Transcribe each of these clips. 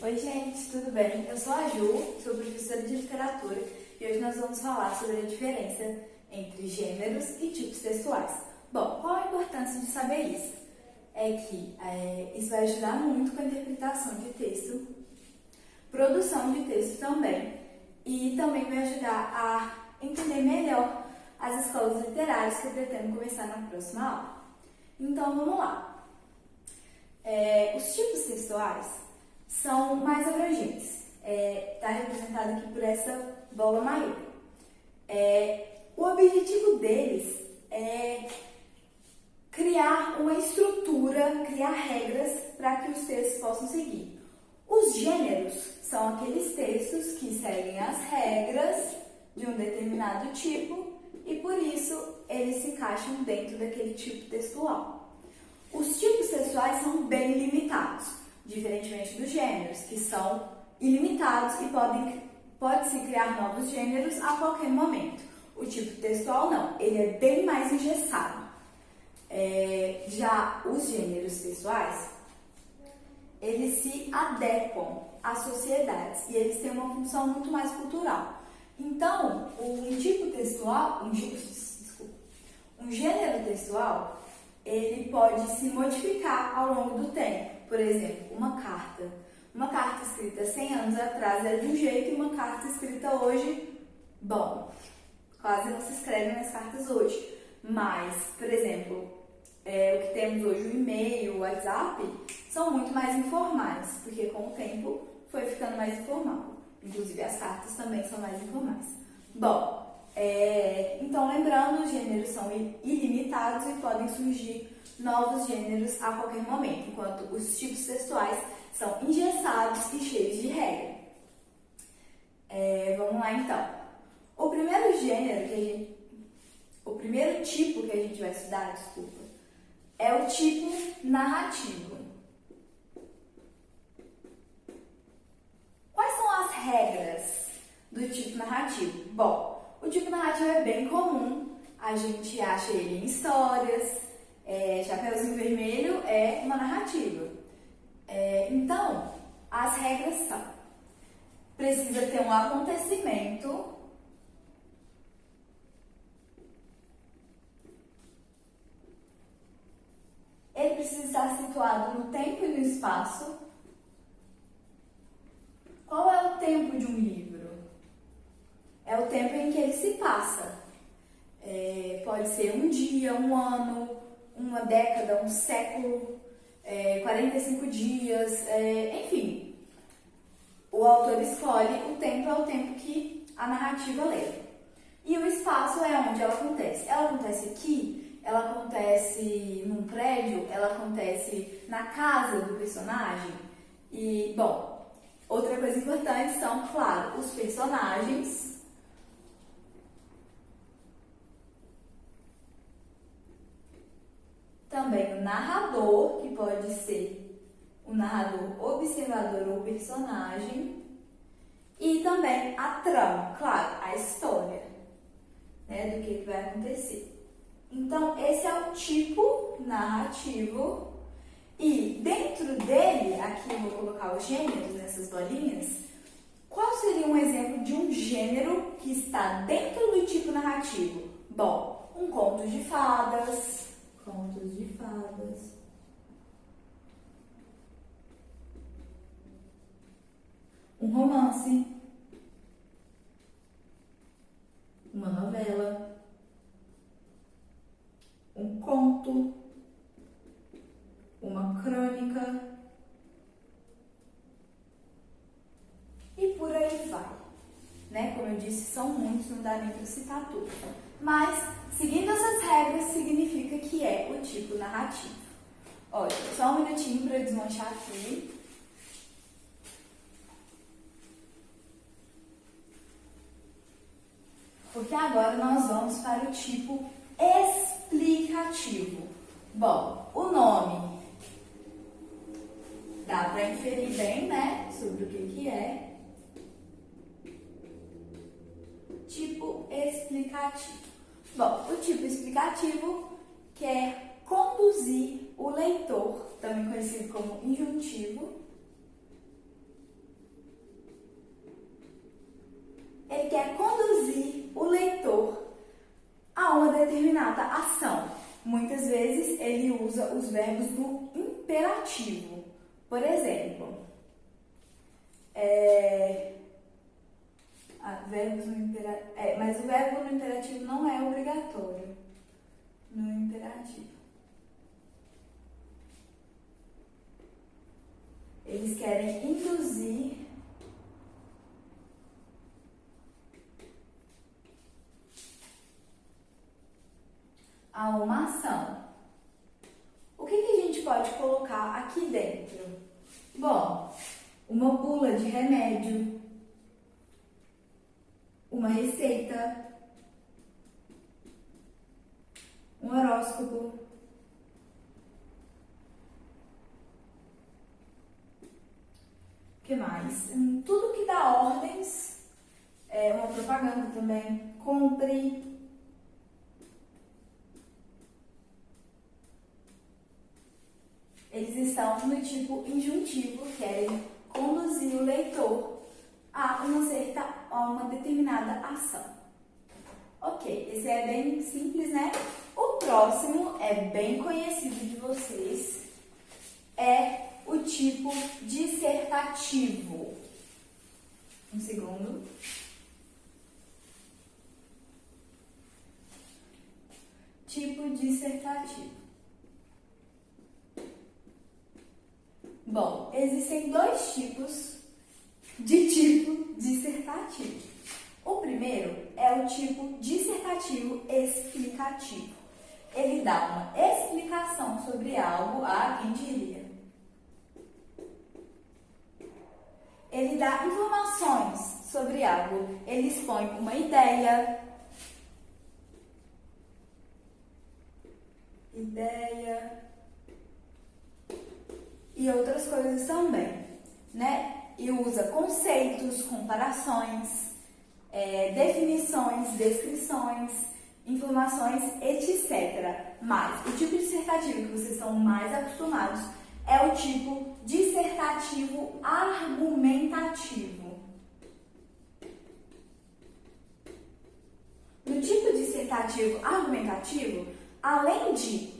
Oi gente, tudo bem? Eu sou a Ju, sou professora de literatura e hoje nós vamos falar sobre a diferença entre gêneros e tipos textuais. Bom, qual a importância de saber isso? É que isso vai ajudar muito com a interpretação de texto, produção de texto também, e também vai ajudar a entender melhor as escolas literárias que eu pretendo começar na próxima aula. Então vamos lá. Os tipos textuais são mais abrangentes. Está representado aqui por essa bola maior. O objetivo deles é criar uma estrutura, criar regras para que os textos possam seguir. Os gêneros são aqueles textos que seguem as regras de um determinado tipo e por isso eles se encaixam dentro daquele tipo textual. Os tipos textuais são bem limitados, diferentemente dos gêneros, que são ilimitados e pode-se criar novos gêneros a qualquer momento. O tipo textual não, ele é bem mais engessado. Já os gêneros textuais, eles se adequam às sociedades e eles têm uma função muito mais cultural. Então, um gênero textual, ele pode se modificar ao longo do tempo. Por exemplo, uma carta. Uma carta escrita 100 anos atrás era de um jeito e uma carta escrita hoje, quase não se escrevem mais cartas hoje. Mas, por exemplo, o que temos hoje, o e-mail, o WhatsApp, são muito mais informais, porque com o tempo foi ficando mais informal. Inclusive as cartas também são mais informais. Então lembrando, os gêneros são ilimitados e podem surgir novos gêneros a qualquer momento, enquanto os tipos textuais são engessados e cheios de regra. Vamos lá então. O primeiro tipo que a gente vai estudar, é o tipo narrativo. Quais são as regras do tipo narrativo? Bom, o tipo narrativo é bem comum, a gente acha ele em histórias, Chapeuzinho Vermelho é uma narrativa. Então, as regras são: precisa ter um acontecimento, ele precisa estar situado no tempo e no espaço. Qual é o tempo de um livro? É o tempo em que ele se passa. Pode ser um dia, um ano, uma década, um século, 45 dias, enfim. O autor escolhe, o tempo é o tempo que a narrativa leva. E o espaço é onde ela acontece. Ela acontece aqui, ela acontece num prédio, ela acontece na casa do personagem. E, outra coisa importante são, claro, os personagens. Também o narrador, que pode ser o narrador observador ou personagem. E também a trama, claro, a história, do que vai acontecer. Então, esse é o tipo narrativo. E dentro dele, aqui eu vou colocar os gêneros nessas bolinhas. Qual seria um exemplo de um gênero que está dentro do tipo narrativo? Um conto de fadas. Um romance. Uma novela. Um conto. Uma crônica. E por aí vai. Como eu disse, são muitos, não dá nem para citar tudo. Mas, seguindo essas regras, significa que é o tipo narrativo. Olha, só um minutinho para eu desmanchar aqui. Porque agora nós vamos para o tipo explicativo. O nome dá para inferir bem, sobre o que é. Tipo explicativo. O tipo explicativo quer conduzir o leitor, também conhecido como injuntivo, ele quer conduzir o leitor a uma determinada ação. Muitas vezes ele usa os verbos no imperativo. Por exemplo, verbos no imperativo. Mas o verbo no imperativo não é obrigatório. No imperativo. Eles querem induzir a uma ação. O que a gente pode colocar aqui dentro? Bom, uma bula de remédio, uma receita, um horóscopo. O que mais? Tudo que dá ordens, uma propaganda também. Compre. Eles estão no tipo injuntivo, querem conduzir o leitor a uma determinada ação. Ok, esse é bem simples, né? O próximo é bem conhecido de vocês, é o tipo dissertativo. Um segundo. Tipo dissertativo. Bom, existem dois tipos de tipo dissertativo. O primeiro é o tipo dissertativo explicativo. Ele dá uma explicação sobre algo, quem diria? Ele dá informações sobre algo. Ele expõe uma ideia, e outras coisas também, né? E usa conceitos, comparações, definições, descrições, informações, etc. Mas o tipo dissertativo que vocês estão mais acostumados é o tipo dissertativo argumentativo. No tipo dissertativo argumentativo, além de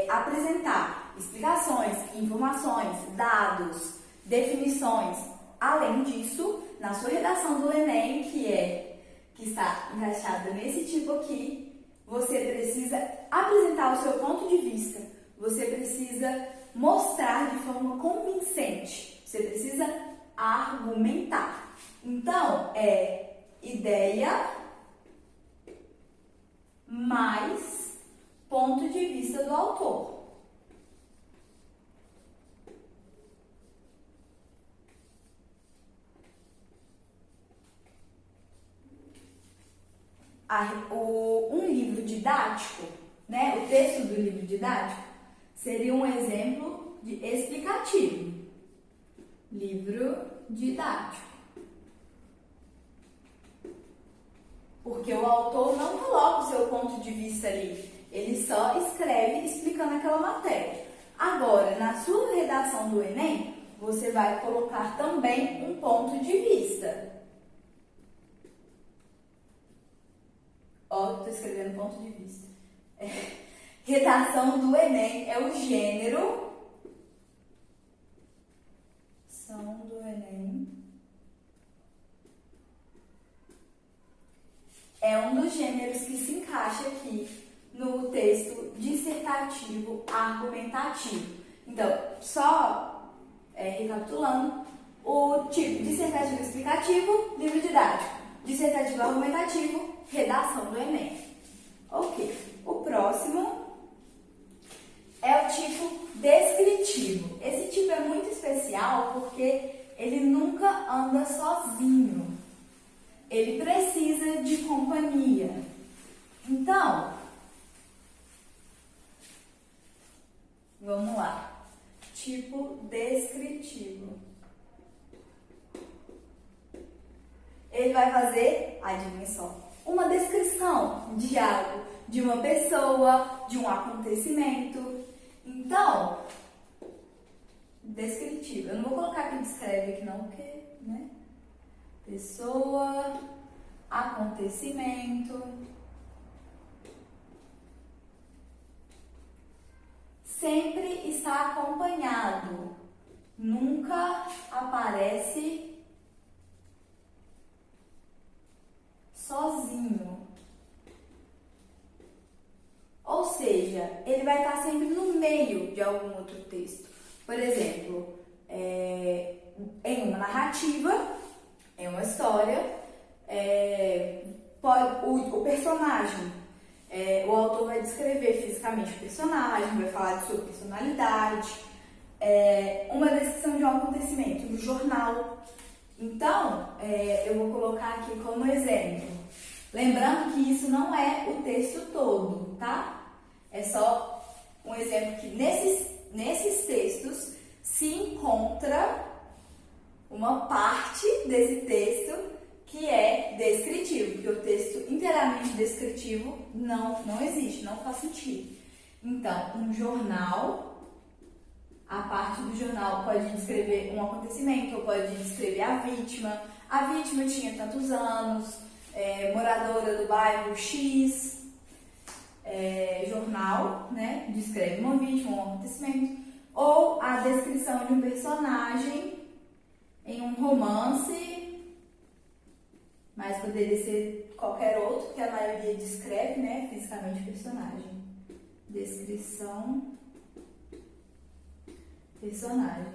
apresentar explicações, informações, dados, definições, além disso, na sua redação do Enem, que está encaixada nesse tipo aqui, você precisa apresentar o seu ponto de vista, você precisa mostrar de forma convincente, você precisa argumentar. Então, é ideia mais ponto de vista do autor. Um livro didático, né? O texto do livro didático seria um exemplo de explicativo. Livro didático. Porque o autor não coloca o seu ponto de vista ali, ele só escreve explicando aquela matéria. Agora, na sua redação do Enem, você vai colocar também um ponto de vista. Estou escrevendo ponto de vista. Redação do Enem é o gênero. Redação do Enem é um dos gêneros que se encaixa aqui no texto dissertativo argumentativo. Então, só recapitulando, o tipo dissertativo explicativo, livro didático. Dissertativo argumentativo, redação do Enem. Ok. O próximo é o tipo descritivo. Esse tipo é muito especial porque ele nunca anda sozinho. Ele precisa de companhia. Então, vamos lá. Tipo descritivo. Ele vai fazer, adivinha só, uma descrição de algo, de uma pessoa, de um acontecimento. Então, descritivo. Eu não vou colocar quem descreve aqui não, porque, né? Pessoa, acontecimento, sempre está acompanhado, nunca aparece sozinho. Ou seja, ele vai estar sempre no meio de algum outro texto. Por exemplo, em uma narrativa, em uma história, o personagem, o autor vai descrever fisicamente o personagem, vai falar de sua personalidade, uma descrição de um acontecimento no jornal. Então, eu vou colocar aqui como exemplo. Lembrando que isso não é o texto todo, tá? É só um exemplo que nesses textos se encontra uma parte desse texto que é descritivo, porque o texto inteiramente descritivo não existe, não faz sentido. Então, um jornal, a parte do jornal pode descrever um acontecimento, ou pode descrever a vítima. A vítima tinha tantos anos, moradora do bairro X. Jornal, né, descreve uma vítima, um acontecimento. Ou a descrição de um personagem em um romance, mas poderia ser qualquer outro, porque a maioria descreve, né, fisicamente o personagem. Descrição, personagem.